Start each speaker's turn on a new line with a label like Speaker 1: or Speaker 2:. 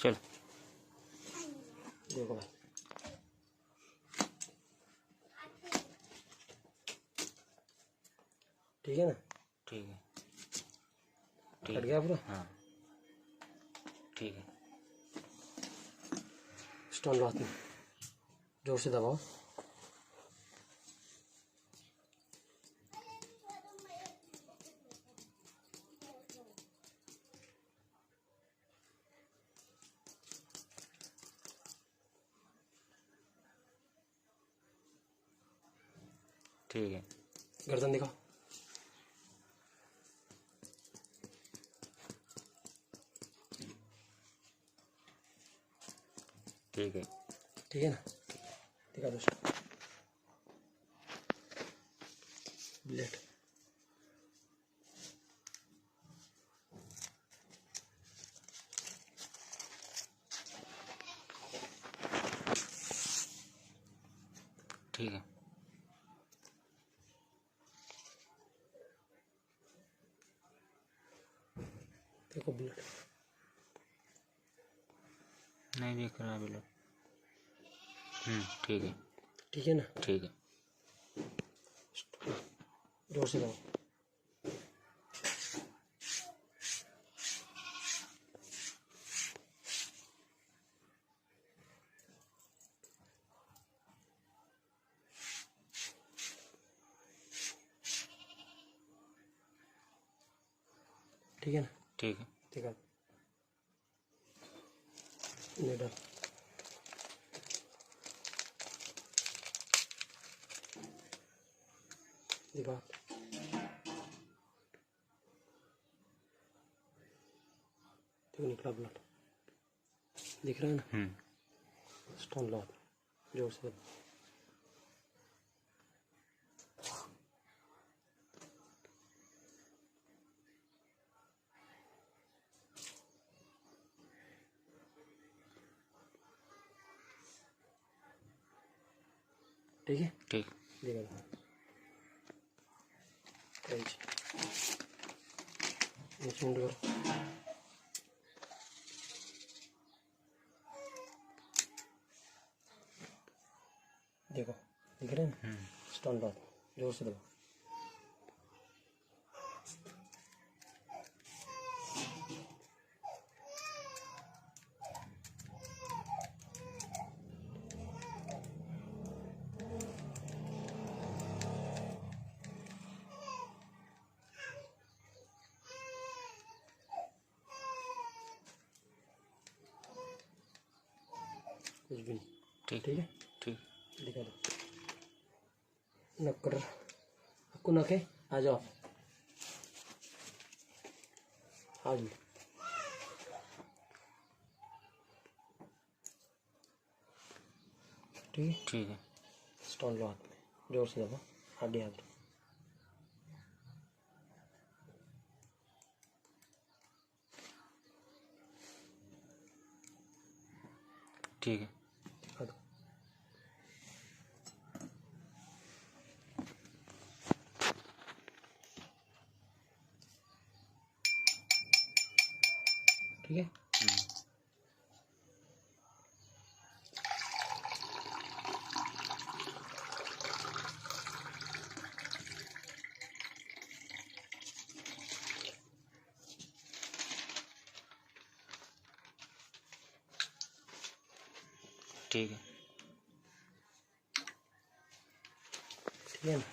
Speaker 1: चल
Speaker 2: देखो भाई, ठीक है ना?
Speaker 1: ठीक है,
Speaker 2: कट गया पूरा?
Speaker 1: हाँ ठीक है।
Speaker 2: स्टोन लॉक में जोर से दबाओ।
Speaker 1: ठीक है,
Speaker 2: गर्दन दिखाओ।
Speaker 1: ठीक है,
Speaker 2: ठीक है ना? दिखा दो ब्लेड।
Speaker 1: ठीक है,
Speaker 2: देखो ब्लेड
Speaker 1: नहीं दिख रहा बिल्कुल। ठीक है,
Speaker 2: ठीक है ना?
Speaker 1: ठीक है,
Speaker 2: जोर से दबाओ। ठीक है ना?
Speaker 1: ठीक है,
Speaker 2: दिखा दो नेडल। दिखा, देखो निकला ब्लड, दिख रहा है ना? स्टोन लॉक जोर से दबाओ। ठीक है?
Speaker 1: ठीक,
Speaker 2: दिखा दो इंस्ट्रूमेंट करो। देखो दिख रहे हैं? स्टोन लॉक जोर से दबाओ। कुछ भी नहीं।
Speaker 1: ठीक,
Speaker 2: ठीक है?
Speaker 1: ठीक,
Speaker 2: दिखा दो नक्कर। आपको नख है? आ जाओ, आ जाओ। ठीक है?
Speaker 1: ठीक है,
Speaker 2: स्टोन लो हाथ में, जोर से दबाओ। आगे हाथ दो।
Speaker 1: ठीक है,
Speaker 2: दिखा दो। ठीक है?
Speaker 1: ठीक है,
Speaker 2: ठीक है ना?